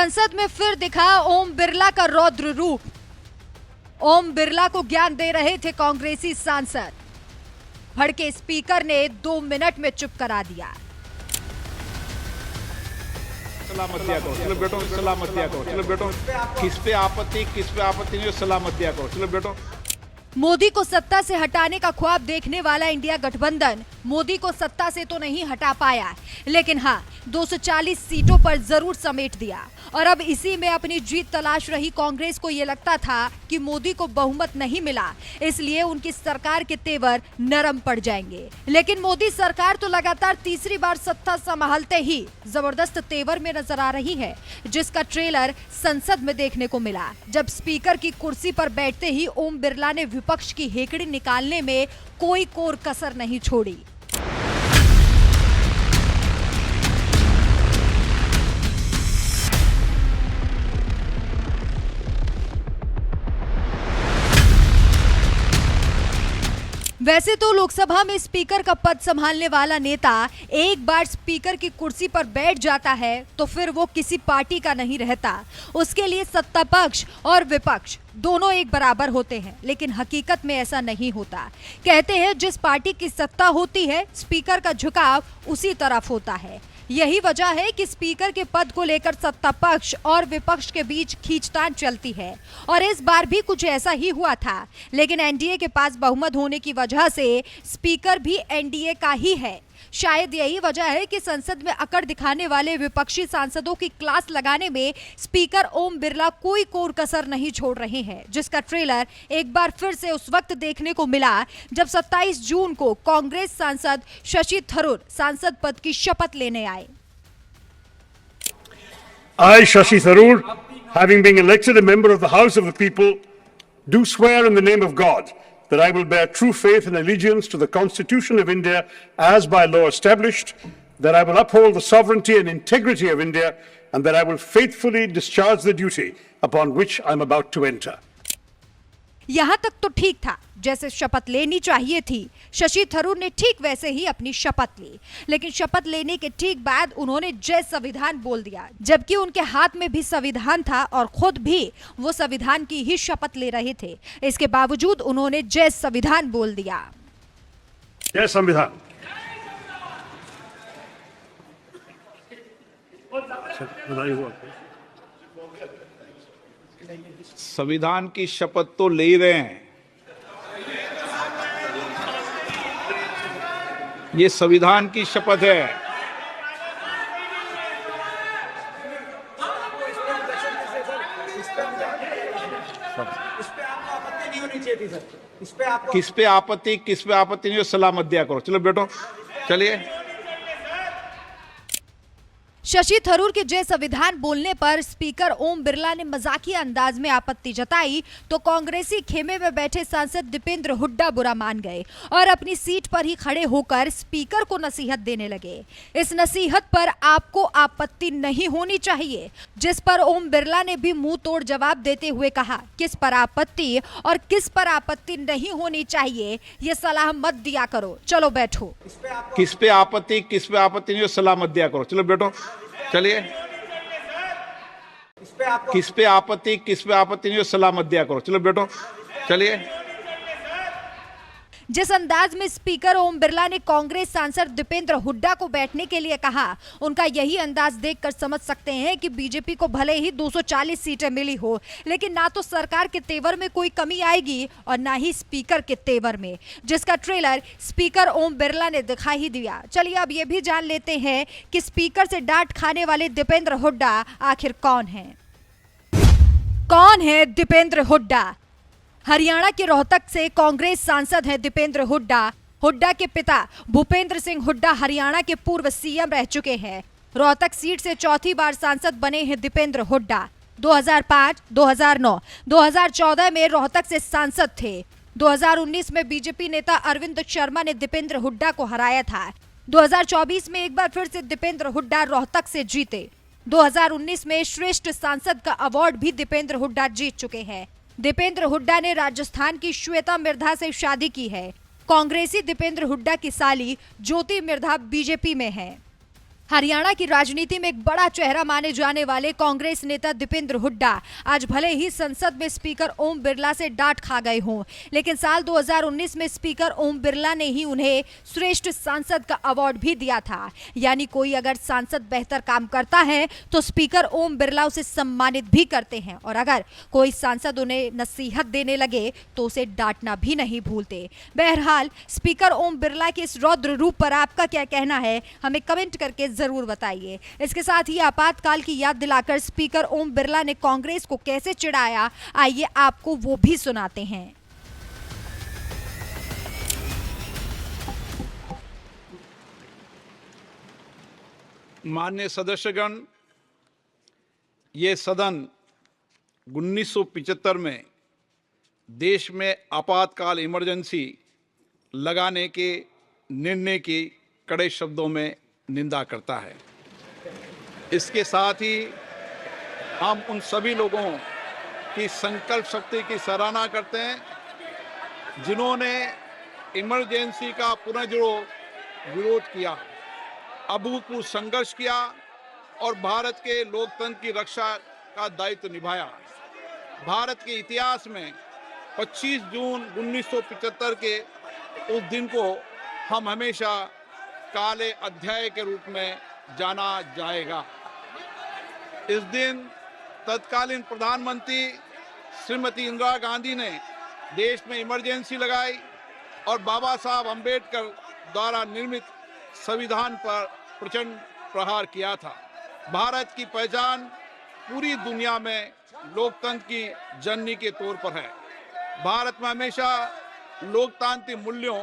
संसद में फिर दिखा ओम बिरला का रौद्र रूप। ओम बिरला को ज्ञान दे रहे थे कांग्रेसी सांसद। भड़के स्पीकर ने 2 मिनट में चुप करा दिया। सलामतिया करो, चलो बेटो सलामतिया करो, चलो बेटो किस पे आपत्ति नहीं, सलामतिया करो, चलो बेटो। मोदी को सत्ता से हटाने का ख्वाब देखने वाला इंडिया गठबंधन मोदी को सत्ता से तो नहीं हटा पाया, लेकिन हाँ 240 सीटों पर जरूर समेट दिया। और अब इसी में अपनी जीत तलाश रही कांग्रेस को ये लगता था कि मोदी को बहुमत नहीं मिला, इसलिए उनकी सरकार के तेवर नरम पड़ जाएंगे। लेकिन मोदी सरकार तो लगातार तीसरी बार सत्ता संभालते ही जबरदस्त तेवर में नजर आ रही है, जिसका ट्रेलर संसद में देखने को मिला, जब स्पीकर की कुर्सी पर बैठते ही ओम बिरला ने विपक्ष की हेकड़ी निकालने में कोई कोर कसर नहीं छोड़ी। वैसे तो लोकसभा में स्पीकर का पद संभालने वाला नेता एक बार स्पीकर की कुर्सी पर बैठ जाता है तो फिर वो किसी पार्टी का नहीं रहता। उसके लिए सत्ता पक्ष और विपक्ष दोनों एक बराबर होते हैं, लेकिन हकीकत में ऐसा नहीं होता। कहते हैं जिस पार्टी की सत्ता होती है स्पीकर का झुकाव उसी तरफ होता है। यही वजह है कि स्पीकर के पद को लेकर सत्ता पक्ष और विपक्ष के बीच खींचतान चलती है, और इस बार भी कुछ ऐसा ही हुआ था। लेकिन एनडीए के पास बहुमत होने की वजह से स्पीकर भी एनडीए का ही है। शायद यही वजह है कि संसद में अकड़ दिखाने वाले विपक्षी सांसदों की क्लास लगाने में स्पीकर ओम बिरला कोई कोर कसर नहीं छोड़ रहे हैं, जिसका ट्रेलर एक बार फिर से उस वक्त देखने को मिला जब 27 जून को कांग्रेस सांसद शशि थरूर सांसद पद की शपथ लेने आए। I, Shashi Tharoor, having been elected a member of the House of the People, do swear in the name of God that I will bear true faith and allegiance to the Constitution of India as by law established, that I will uphold the sovereignty and integrity of India, and that I will faithfully discharge the duty upon which I am about to enter. यहां तक तो ठीक था, जैसे शपथ लेनी चाहिए थी। शशि थरूर ने ठीक वैसे ही अपनी शपथ ली, लेकिन शपथ लेने के ठीक बाद उन्होंने जय संविधान बोल दिया, जबकि उनके हाथ में भी संविधान था और खुद भी वो संविधान की ही शपथ ले रहे थे। इसके बावजूद उन्होंने जय संविधान बोल दिया। जय संविधान। संविधान की शपथ तो ले ही रहे हैं, ये संविधान की शपथ है। किस पे आपत्ति नहीं, सलामतिया करो, चलो बेटो चलिए। शशि थरूर के जय संविधान बोलने पर स्पीकर ओम बिरला ने मजाकिया अंदाज में आपत्ति जताई तो कांग्रेसी खेमे में बैठे सांसद दीपेंद्र हुड्डा बुरा मान गए और अपनी सीट पर ही खड़े होकर स्पीकर को नसीहत देने लगे। इस नसीहत पर आपको आपत्ति नहीं होनी चाहिए, जिस पर ओम बिरला ने भी मुंह तोड़ जवाब देते हुए कहा, किस पर आपत्ति और किस पर आपत्ति नहीं होनी चाहिए ये सलाह मत दिया करो, चलो बैठो। किस पे आपत्ति नहीं, सलामतिया करो, चलो बेटो चलिए। किस पे आपत्ति नहीं, सलामतिया करो, चलो बेटो चलिए। जिस अंदाज में स्पीकर ओम बिरला ने कांग्रेस सांसद दीपेंद्र हुड्डा को बैठने के लिए कहा, उनका यही अंदाज देखकर समझ सकते हैं कि बीजेपी को भले ही 240 सीटें मिली हो, लेकिन ना तो सरकार के तेवर में कोई कमी आएगी और ना ही स्पीकर के तेवर में, जिसका ट्रेलर स्पीकर ओम बिरला ने दिखा ही दिया। चलिए अब ये भी जान लेते हैं कि स्पीकर से डांट खाने वाले दीपेंद्र हुड्डा आखिर कौन है। कौन है दीपेंद्र हुड्डा? हरियाणा के रोहतक से कांग्रेस सांसद हैं दीपेंद्र हुड्डा। हुड्डा के पिता भूपेंद्र सिंह हुड्डा हरियाणा के पूर्व सीएम रह चुके हैं। रोहतक सीट से चौथी बार सांसद बने हैं दीपेंद्र हुड्डा। 2005, 2009, 2014 में रोहतक से सांसद थे। 2019 में बीजेपी नेता अरविंद शर्मा ने दीपेंद्र हुड्डा को हराया था। 2024 में एक बार फिर से दीपेंद्र हुड्डा रोहतक से जीते। 2019 में श्रेष्ठ सांसद का अवार्ड भी दीपेंद्र हुड्डा जीत चुके हैं। दीपेंद्र हुड्डा ने राजस्थान की श्वेता मिर्धा से शादी की है। कांग्रेसी दीपेंद्र हुड्डा की साली ज्योति मिर्धा बीजेपी में है। हरियाणा की राजनीति में एक बड़ा चेहरा माने जाने वाले कांग्रेस नेता दीपेंद्र हुड्डा आज भले ही संसद में स्पीकर ओम बिरला से डांट खा गए हों, लेकिन साल 2019 में स्पीकर ओम बिरला ने ही उन्हें श्रेष्ठ सांसद का अवार्ड भी दिया था। यानी कोई अगर सांसद बेहतर काम करता है तो स्पीकर ओम बिरला उसे सम्मानित भी करते हैं, और अगर कोई सांसद उन्हें नसीहत देने लगे तो उसे डांटना भी नहीं भूलते। बहरहाल स्पीकर ओम बिरला के इस रौद्र रूप पर आपका क्या कहना है, हमें कमेंट करके जरूर बताइए। इसके साथ ही आपातकाल की याद दिलाकर स्पीकर ओम बिरला ने कांग्रेस को कैसे चिढ़ाया, आइए आपको वो भी सुनाते हैं। माननीय सदस्यगण, ये सदन 1975 में देश में आपातकाल इमरजेंसी लगाने के निर्णय की कड़े शब्दों में निंदा करता है। इसके साथ ही हम उन सभी लोगों की संकल्प शक्ति की सराहना करते हैं जिन्होंने इमरजेंसी का पुनर्जोड़ विरोध किया, अभूतपूर्व संघर्ष किया और भारत के लोकतंत्र की रक्षा का दायित्व निभाया। भारत के इतिहास में 25 जून 1975 के उस दिन को हम हमेशा काले अध्याय के रूप में जाना जाएगा। इस दिन तत्कालीन प्रधानमंत्री श्रीमती इंदिरा गांधी ने देश में इमरजेंसी लगाई और बाबा साहब अंबेडकर द्वारा निर्मित संविधान पर प्रचंड प्रहार किया था। भारत की पहचान पूरी दुनिया में लोकतंत्र की जननी के तौर पर है। भारत में हमेशा लोकतांत्रिक मूल्यों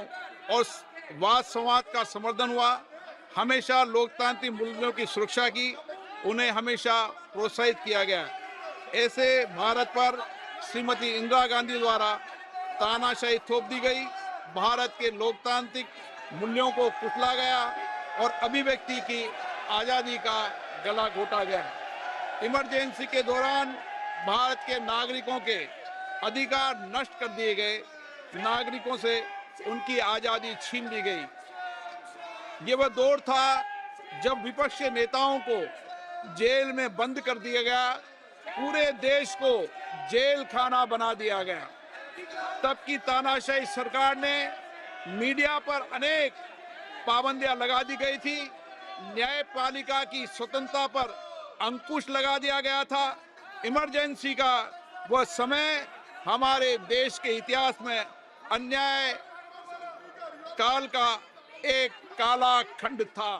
और वाद संवाद का समर्थन हुआ, हमेशा लोकतांत्रिक मूल्यों की सुरक्षा की, उन्हें हमेशा प्रोत्साहित किया गया। ऐसे भारत पर श्रीमती इंदिरा गांधी द्वारा तानाशाही थोप दी गई, भारत के लोकतांत्रिक मूल्यों को कुचला गया और अभिव्यक्ति की आज़ादी का गला घोटा गया। इमरजेंसी के दौरान भारत के नागरिकों के अधिकार नष्ट कर दिए गए, नागरिकों से उनकी आज़ादी छीन ली गई। ये वह दौर था जब विपक्षी नेताओं को जेल में बंद कर दिया गया, पूरे देश को जेल खाना बना दिया गया। तब की तानाशाही सरकार ने मीडिया पर अनेक पाबंदियां लगा दी गई थी, न्यायपालिका की स्वतंत्रता पर अंकुश लगा दिया गया था। इमरजेंसी का वह समय हमारे देश के इतिहास में अन्याय काल का एक काला खंड था।